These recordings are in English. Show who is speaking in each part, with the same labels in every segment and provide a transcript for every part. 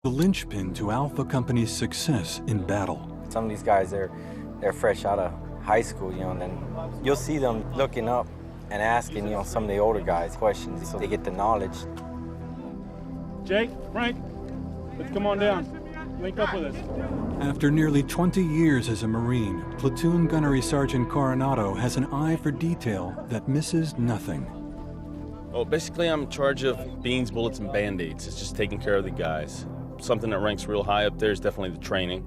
Speaker 1: The linchpin to Alpha Company's success in battle.
Speaker 2: Some of these guys, they're fresh out of high school, and then you'll see them looking up and asking, some of the older guys questions so they get the knowledge.
Speaker 3: Jake, Frank, let's come on down. Link up with us.
Speaker 1: After nearly 20 years as a Marine, Platoon Gunnery Sergeant Coronado has an eye for detail that misses nothing.
Speaker 4: Well, basically I'm in charge of beans, bullets, and Band-Aids. It's just taking care of the guys. Something that ranks real high up there is definitely the training.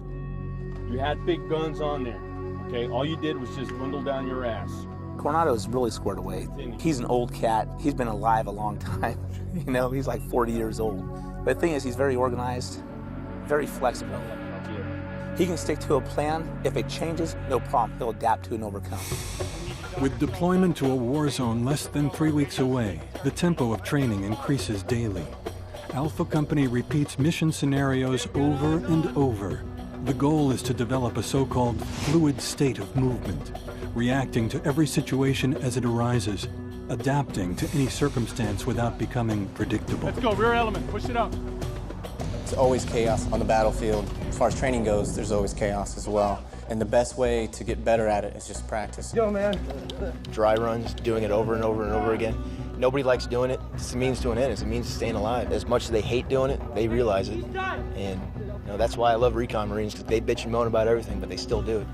Speaker 3: You had big guns on there, okay? All you did was just dwindle down your ass.
Speaker 5: Coronado's really squared away. He's an old cat. He's been alive a long time. He's like 40 years old. But the thing is, he's very organized, very flexible. He can stick to a plan. If it changes, no problem. He'll adapt to and overcome.
Speaker 1: With deployment to a war zone less than 3 weeks away, the tempo of training increases daily. Alpha Company repeats mission scenarios over and over. The goal is to develop a so-called fluid state of movement, reacting to every situation as it arises, adapting to any circumstance without becoming predictable.
Speaker 3: Let's go, rear element, push it up.
Speaker 6: It's always chaos on the battlefield. As far as training goes, there's always chaos as well. And the best way to get better at it is just practice.
Speaker 7: Yo, man. Dry runs, doing it over and over and over again. Nobody likes doing it. It's a means to an end. It's a means to staying alive. As much as they hate doing it, they realize it. And that's why I love Recon Marines, because they bitch and moan about everything, but they still do it.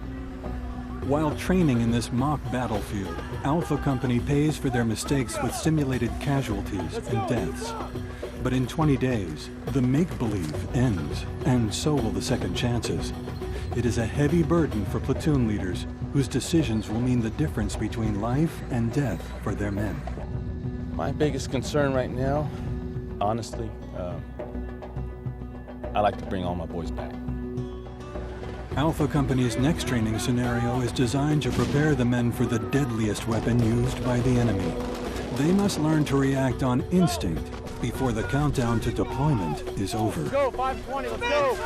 Speaker 1: While training in this mock battlefield, Alpha Company pays for their mistakes with simulated casualties and deaths. But in 20 days, the make-believe ends, and so will the second chances. It is a heavy burden for platoon leaders whose decisions will mean the difference between life and death for their men.
Speaker 4: My biggest concern right now, honestly, I like to bring all my boys back.
Speaker 1: Alpha Company's next training scenario is designed to prepare the men for the deadliest weapon used by the enemy. They must learn to react on instinct before the countdown to deployment is over.
Speaker 3: Let's go, 520, let's go!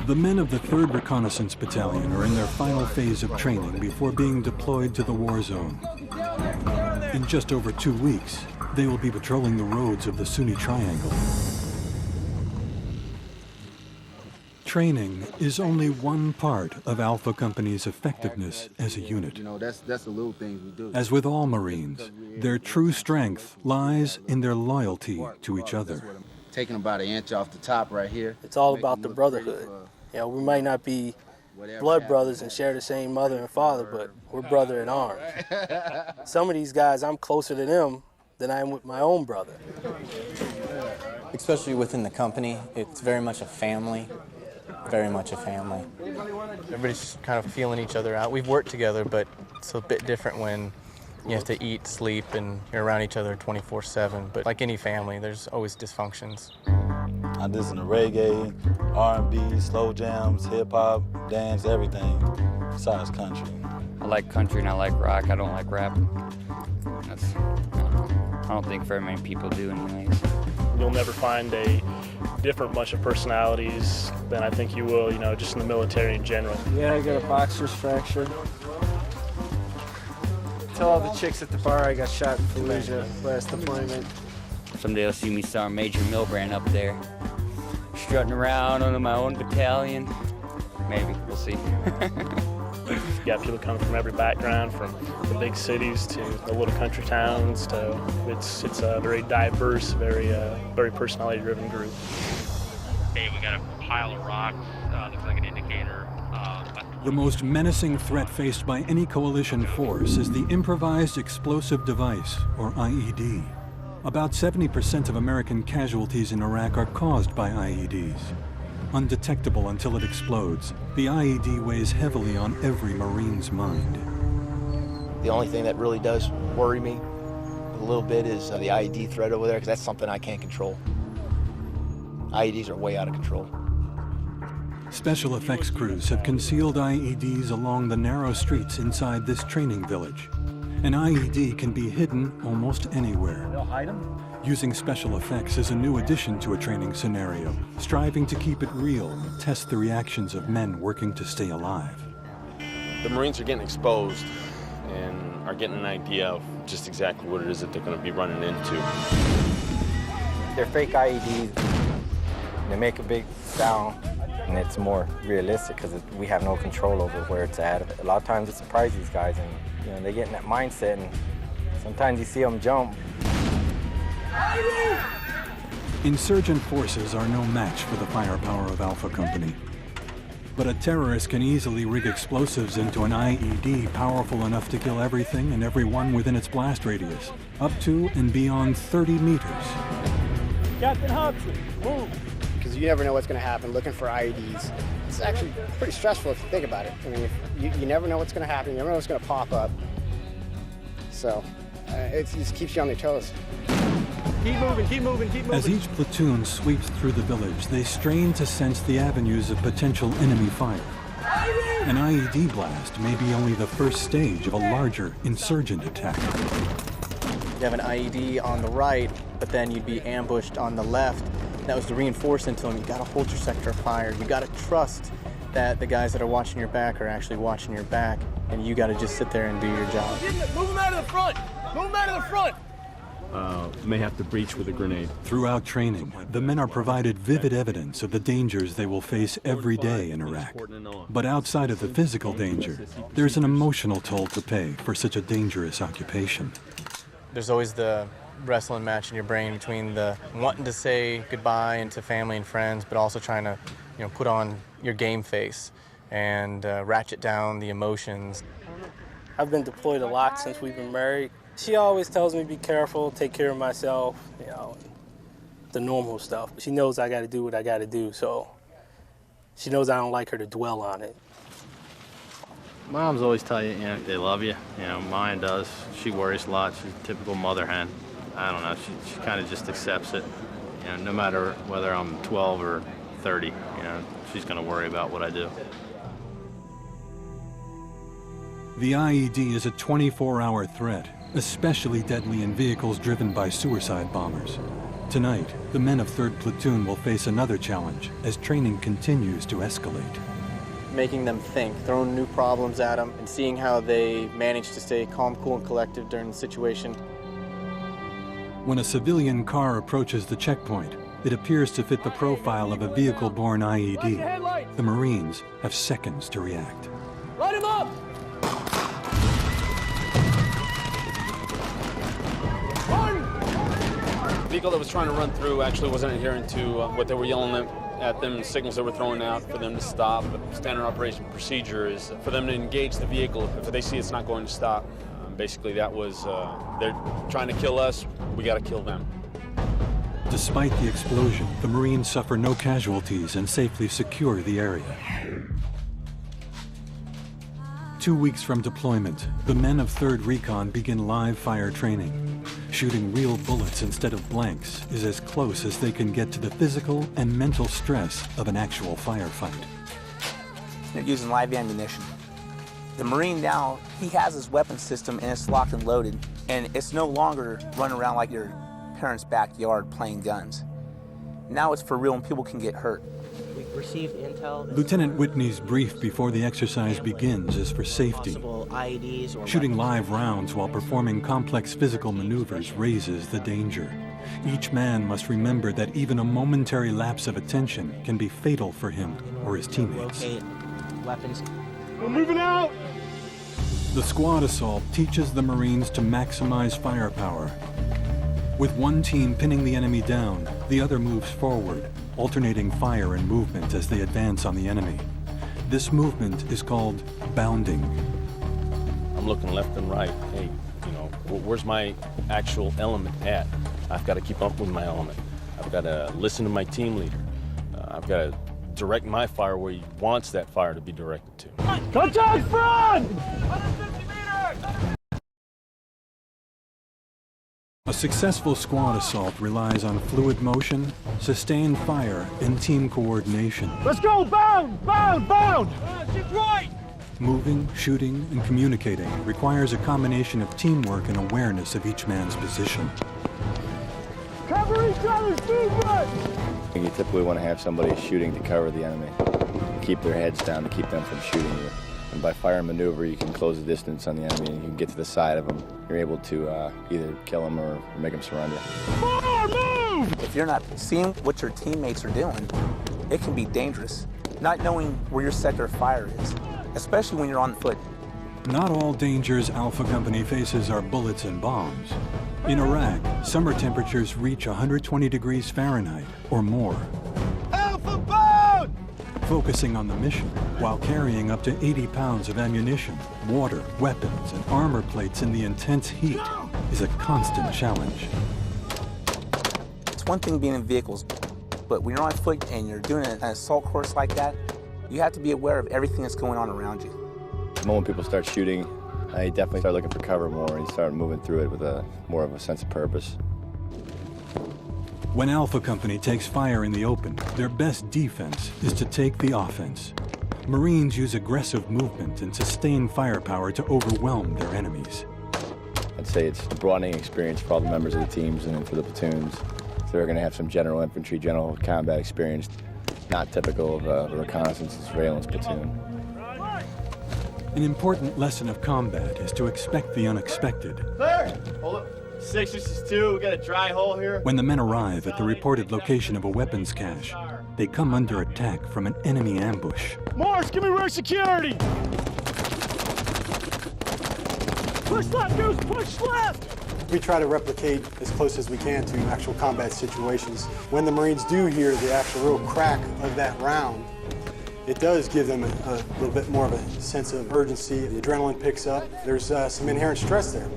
Speaker 1: The men of the 3rd Reconnaissance Battalion are in their final phase of training before being deployed to the war zone. In just over 2 weeks, they will be patrolling the roads of the Sunni Triangle. Training is only one part of Alpha Company's effectiveness as a unit.
Speaker 8: That's the little things we do.
Speaker 1: As with all Marines, their true strength lies in their loyalty to each other.
Speaker 8: Taking about an inch off the top right here.
Speaker 9: It's all about the brotherhood. We might not be blood brothers and share the same mother and father, but we're brother in arms. Some of these guys, I'm closer to them than I am with my own brother.
Speaker 6: Especially within the company, it's very much a family. Very much a family.
Speaker 10: Everybody's just kind of feeling each other out. We've worked together, but it's a bit different when you have to eat, sleep, and you're around each other 24/7. But like any family, there's always dysfunctions.
Speaker 11: I listen to reggae, R&B, slow jams, hip-hop, dance, everything besides country.
Speaker 12: I like country and I like rock. I don't like rap. I don't think very many people do anyways.
Speaker 13: You'll never find a different bunch of personalities than I think you will, just in the military in general.
Speaker 9: Yeah, I got a boxer's fracture. Tell all the chicks at the bar I got shot in Fallujah last deployment.
Speaker 12: Someday you'll see me star Major Milbrand up there, strutting around under my own battalion. Maybe, we'll see.
Speaker 13: You got people coming from every background, from the big cities to the little country towns. It's a very diverse, very personality-driven group.
Speaker 14: Hey, we got a pile of rocks. Looks like an indicator.
Speaker 1: The most menacing threat faced by any coalition force is the Improvised Explosive Device, or IED. About 70% of American casualties in Iraq are caused by IEDs. Undetectable until it explodes, the IED weighs heavily on every Marine's mind.
Speaker 7: The only thing that really does worry me a little bit is the IED threat over there, because that's something I can't control. IEDs are way out of control.
Speaker 1: Special effects crews have concealed IEDs along the narrow streets inside this training village. An IED can be hidden almost anywhere.
Speaker 3: They'll hide them?
Speaker 1: Using special effects is a new addition to a training scenario, striving to keep it real and test the reactions of men working to stay alive.
Speaker 4: The Marines are getting exposed, and are getting an idea of just exactly what it is that they're going to be running into.
Speaker 2: They're fake IEDs. They make a big sound, and it's more realistic because we have no control over where it's at. A lot of times it surprises these guys, and they get in that mindset, and sometimes you see them jump.
Speaker 1: Insurgent forces are no match for the firepower of Alpha Company. But a terrorist can easily rig explosives into an IED powerful enough to kill everything and everyone within its blast radius, up to and beyond 30 meters.
Speaker 3: Captain Hobson, move!
Speaker 15: Because you never know what's going to happen looking for IEDs. It's actually pretty stressful if you think about it. I mean, you never know what's going to happen, you never know what's going to pop up. So it just keeps you on your toes.
Speaker 3: Keep moving, keep moving, keep moving.
Speaker 1: As each platoon sweeps through the village, they strain to sense the avenues of potential enemy fire. An IED blast may be only the first stage of a larger insurgent attack.
Speaker 10: You have an IED on the right, but then you'd be ambushed on the left. That was to reinforce into them. You gotta hold your sector of fire. You gotta trust that the guys that are watching your back are actually watching your back, and you gotta just sit there and do your job.
Speaker 3: Move them out of the front! Move them out of the front!
Speaker 16: May have to breach with a grenade.
Speaker 1: Throughout training, the men are provided vivid evidence of the dangers they will face every day in Iraq. But outside of the physical danger, there's an emotional toll to pay for such a dangerous occupation.
Speaker 10: There's always the wrestling match in your brain between the wanting to say goodbye and to family and friends, but also trying to, put on your game face and ratchet down the emotions.
Speaker 9: I've been deployed a lot since we've been married. She always tells me be careful, take care of myself, the normal stuff. She knows I got to do what I got to do, so she knows I don't like her to dwell on it.
Speaker 17: Moms always tell you, they love you. Mine does. She worries a lot. She's a typical mother hen. I don't know. She kind of just accepts it. No matter whether I'm 12 or 30, she's going to worry about what I do.
Speaker 1: The IED is a 24-hour threat, especially deadly in vehicles driven by suicide bombers. Tonight, the men of 3rd Platoon will face another challenge as training continues to escalate.
Speaker 10: Making them think, throwing new problems at them, and seeing how they manage to stay calm, cool, and collected during the situation.
Speaker 1: When a civilian car approaches the checkpoint, it appears to fit the profile of a vehicle-borne IED. The Marines have seconds to react.
Speaker 3: Light him up!
Speaker 4: The vehicle that was trying to run through actually wasn't adhering to what they were yelling at them, the signals that were thrown out for them to stop. The standard operation procedure is for them to engage the vehicle if they see it's not going to stop. Basically, that was, they're trying to kill us, we got to kill them.
Speaker 1: Despite the explosion, the Marines suffer no casualties and safely secure the area. 2 weeks from deployment, the men of 3rd Recon begin live fire training. Shooting real bullets instead of blanks is as close as they can get to the physical and mental stress of an actual firefight.
Speaker 5: They're using live ammunition. The Marine now, he has his weapon system and it's locked and loaded, and it's no longer running around like your parents' backyard playing guns. Now it's for real and people can get hurt.
Speaker 18: We've received intel.
Speaker 1: Lieutenant Whitney's brief before the exercise begins is for safety. Shooting live rounds while performing complex physical maneuvers raises the danger. Each man must remember that even a momentary lapse of attention can be fatal for him or his teammates.
Speaker 18: Weapons.
Speaker 3: We're moving out!
Speaker 1: The squad assault teaches the Marines to maximize firepower. With one team pinning the enemy down, the other moves forward, alternating fire and movement as they advance on the enemy. This movement is called bounding.
Speaker 4: I'm looking left and right. Hey, where's my actual element at? I've got to keep up with my element. I've got to listen to my team leader. I've got to direct my fire where he wants that fire to be directed to.
Speaker 3: Contact front!
Speaker 1: A successful squad assault relies on fluid motion, sustained fire, and team coordination.
Speaker 3: Let's go! Bound! Bound! Bound! Shift right!
Speaker 1: Moving, shooting, and communicating requires a combination of teamwork and awareness of each man's position.
Speaker 3: Cover each other's movement!
Speaker 19: You typically want to have somebody shooting to cover the enemy. Keep their heads down to keep them from shooting you. And by fire and maneuver, you can close the distance on the enemy and you can get to the side of them. You're able to either kill them or make them surrender.
Speaker 5: If you're not seeing what your teammates are doing, it can be dangerous. Not knowing where your sector of fire is, especially when you're on foot.
Speaker 1: Not all dangers Alpha Company faces are bullets and bombs. In Iraq, summer temperatures reach 120 degrees Fahrenheit or more.
Speaker 20: Alpha bound!
Speaker 1: Focusing on the mission while carrying up to 80 pounds of ammunition, water, weapons, and armor plates in the intense heat is a constant challenge.
Speaker 5: It's one thing being in vehicles, but when you're on foot and you're doing an assault course like that, you have to be aware of everything that's going on around you.
Speaker 19: The moment people start shooting, you definitely start looking for cover more and you start moving through it with more of a sense of purpose.
Speaker 1: When Alpha Company takes fire in the open, their best defense is to take the offense. Marines use aggressive movement and sustained firepower to overwhelm their enemies.
Speaker 19: I'd say it's a broadening experience for all the members of the teams and for the platoons. So they're going to have some general infantry, general combat experience, not typical of a reconnaissance and surveillance platoon.
Speaker 1: An important lesson of combat is to expect the unexpected.
Speaker 20: Clear! Hold up. 6, this is 2. We got a dry hole here.
Speaker 1: When the men arrive at the reported location of a weapons cache, they come under attack from an enemy ambush.
Speaker 3: Morse, give me rear security! Push left, Goose, push left!
Speaker 21: We try to replicate as close as we can to actual combat situations. When the Marines do hear the actual real crack of that round, it does give them a little bit more of a sense of urgency. The adrenaline picks up. There's some inherent stress there.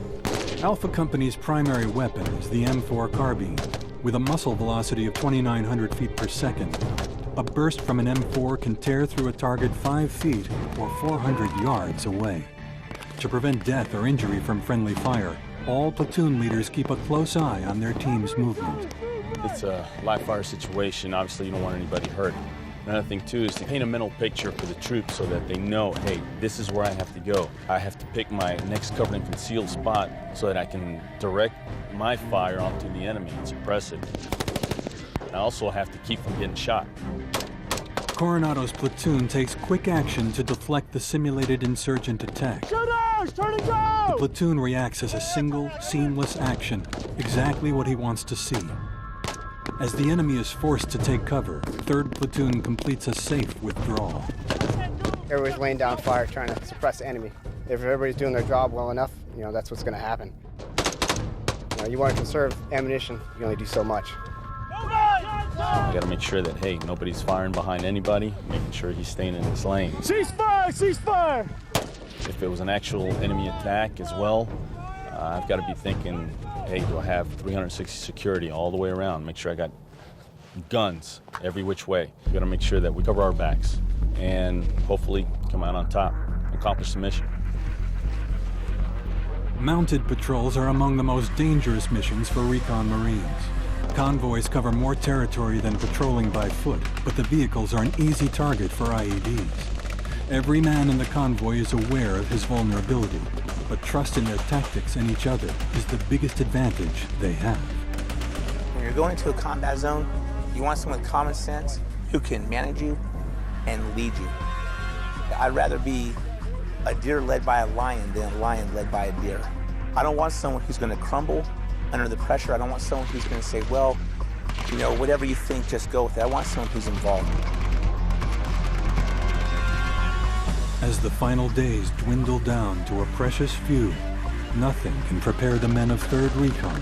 Speaker 1: Alpha Company's primary weapon is the M4 carbine. With a muzzle velocity of 2,900 feet per second, a burst from an M4 can tear through a target 5 feet or 400 yards away. To prevent death or injury from friendly fire, all platoon leaders keep a close eye on their team's movement.
Speaker 4: It's a live fire situation. Obviously, you don't want anybody hurt. Another thing, too, is to paint a mental picture for the troops so that they know, hey, this is where I have to go. I have to pick my next covered and concealed spot so that I can direct my fire onto the enemy and suppress it. I also have to keep from getting shot.
Speaker 1: Coronado's platoon takes quick action to deflect the simulated insurgent attack.
Speaker 3: Shooters, turn and go!
Speaker 1: The platoon reacts as a single, seamless action, exactly what he wants to see. As the enemy is forced to take cover, 3rd Platoon completes a safe withdrawal.
Speaker 15: Everybody's laying down fire, trying to suppress the enemy. If everybody's doing their job well enough, that's what's going to happen. You want to conserve ammunition, you only do so much.
Speaker 4: You got to make sure that, hey, nobody's firing behind anybody, making sure he's staying in his lane.
Speaker 3: Cease fire! Cease fire!
Speaker 4: If it was an actual enemy attack as well, I've got to be thinking, hey, do I have 360 security all the way around? Make sure I got guns every which way. We got to make sure that we cover our backs and hopefully come out on top, accomplish the mission.
Speaker 1: Mounted patrols are among the most dangerous missions for recon Marines. Convoys cover more territory than patrolling by foot, but the vehicles are an easy target for IEDs. Every man in the convoy is aware of his vulnerability, but trust in their tactics and each other is the biggest advantage they have.
Speaker 5: When you're going into a combat zone, you want someone with common sense who can manage you and lead you. I'd rather be a deer led by a lion than a lion led by a deer. I don't want someone who's going to crumble under the pressure. I don't want someone who's going to say, well, whatever you think, just go with it. I want someone who's involved.
Speaker 1: As the final days dwindle down to a precious few, nothing can prepare the men of 3rd Recon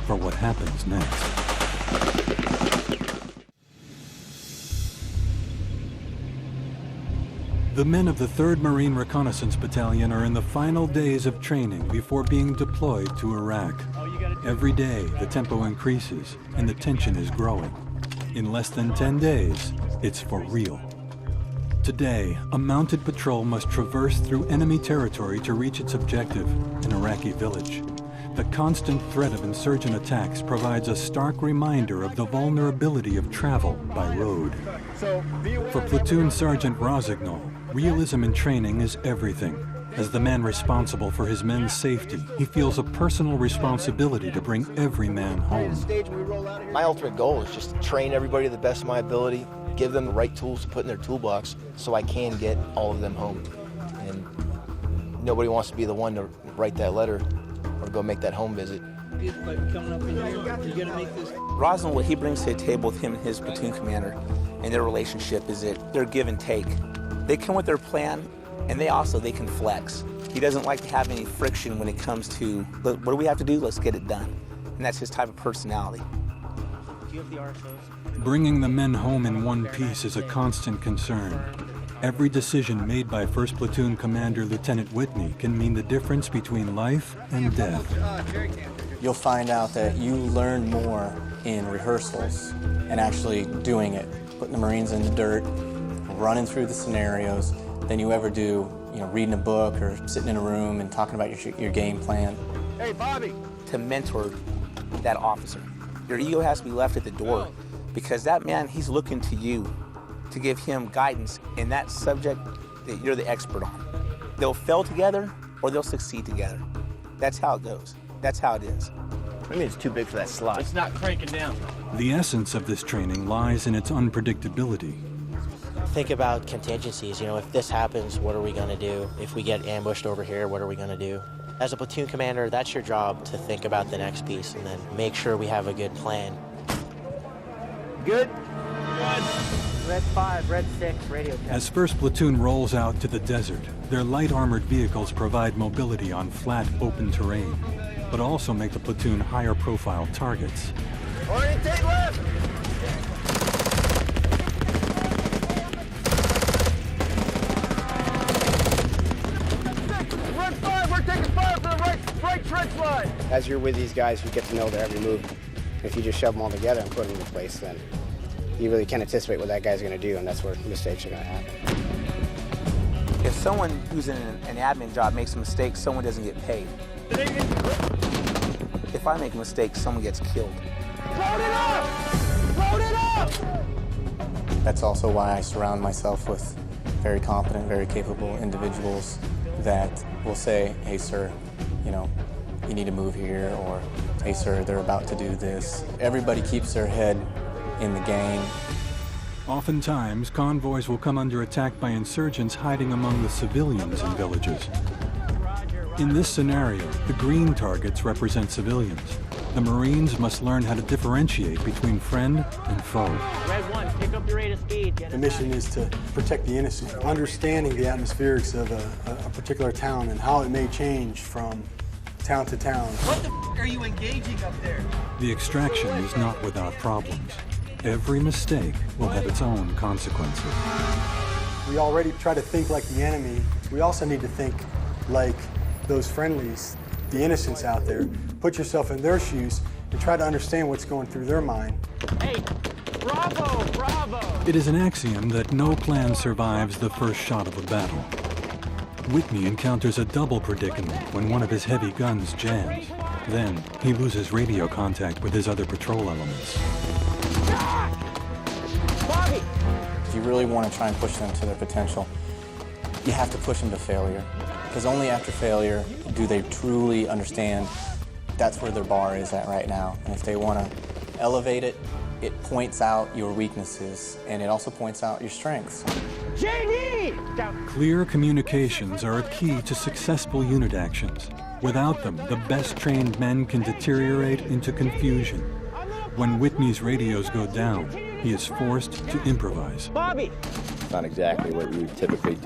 Speaker 1: for what happens next. The men of the 3rd Marine Reconnaissance Battalion are in the final days of training before being deployed to Iraq. Every day, the tempo increases and the tension is growing. In less than 10 days, it's for real. Today, a mounted patrol must traverse through enemy territory to reach its objective, an Iraqi village. The constant threat of insurgent attacks provides a stark reminder of the vulnerability of travel by road. For Platoon Sergeant Rosignol, realism in training is everything. As the man responsible for his men's safety, he feels a personal responsibility to bring every man home.
Speaker 7: My ultimate goal is just to train everybody to the best of my ability, give them the right tools to put in their toolbox so I can get all of them home. And nobody wants to be the one to write that letter or go make that home visit.
Speaker 5: Roslin, what he brings to the table with him and his platoon commander and their relationship is that they're give and take. They come with their plan, and they can flex. He doesn't like to have any friction when it comes to, what do we have to do? Let's get it done. And that's his type of personality.
Speaker 18: Do you have the RSOs?
Speaker 1: Bringing the men home in one piece is a constant concern. Every decision made by 1st Platoon Commander Lieutenant Whitney can mean the difference between life and death.
Speaker 10: You'll find out that you learn more in rehearsals and actually doing it, putting the Marines in the dirt, running through the scenarios, than you ever do, reading a book or sitting in a room and talking about your game plan.
Speaker 5: Hey, Bobby! To mentor that officer. Your ego has to be left at the door because that man, he's looking to you to give him guidance in that subject that you're the expert on. They'll fail together or they'll succeed together. That's how it goes. That's how it is.
Speaker 7: I mean, it's too big for that slot.
Speaker 20: It's not cranking down.
Speaker 1: The essence of this training lies in its unpredictability.
Speaker 18: Think about contingencies. If this happens, what are we going to do? If we get ambushed over here, what are we going to do? As a platoon commander, that's your job, to think about the next piece and then make sure we have a good plan.
Speaker 7: Good?
Speaker 18: Red 5, Red 6, radio check.
Speaker 1: As 1st Platoon rolls out to the desert, their light armored vehicles provide mobility on flat, open terrain, but also make the platoon higher profile targets.
Speaker 20: Orientate left! Red 5, we're taking fire from the right trench line!
Speaker 15: As you're with these guys, you get to know their every move. If you just shove them all together and put them in place, then you really can't anticipate what that guy's going to do, and that's where mistakes are going to happen.
Speaker 5: If someone who's in an admin job makes a mistake, someone doesn't get paid. If I make a mistake, someone gets killed.
Speaker 20: Load it up! Load it up!
Speaker 10: That's also why I surround myself with very competent, very capable individuals that will say, hey, sir, you need to move here, or hey, sir, they're about to do this. Everybody keeps their head in the game.
Speaker 1: Oftentimes, convoys will come under attack by insurgents hiding among the civilians in villages. In this scenario, the green targets represent civilians. The Marines must learn how to differentiate between friend and foe.
Speaker 18: Red 1, pick up your rate of speed.
Speaker 21: The mission is to protect the innocent, understanding the atmospherics of a particular town and how it may change from town to town.
Speaker 20: What the f are you engaging up there?
Speaker 1: The extraction is not without problems. Every mistake will have its own consequences.
Speaker 21: We already try to think like the enemy. We also need to think like those friendlies, the innocents out there. Put yourself in their shoes and try to understand what's going through their mind.
Speaker 20: Hey, bravo, bravo!
Speaker 1: It is an axiom that no plan survives the first shot of a battle. Whitney encounters a double predicament when one of his heavy guns jams. Then, he loses radio contact with his other patrol elements.
Speaker 10: Bobby! If you really want to try and push them to their potential, you have to push them to failure. Because only after failure do they truly understand that's where their bar is at right now. And if they want to elevate it, it points out your weaknesses, and it also points out your strengths.
Speaker 20: JD!
Speaker 1: Clear communications are a key to successful unit actions. Without them, the best trained men can deteriorate into confusion. When Whitney's radios go down, he is forced to improvise.
Speaker 18: Bobby!
Speaker 19: It's not exactly what we would typically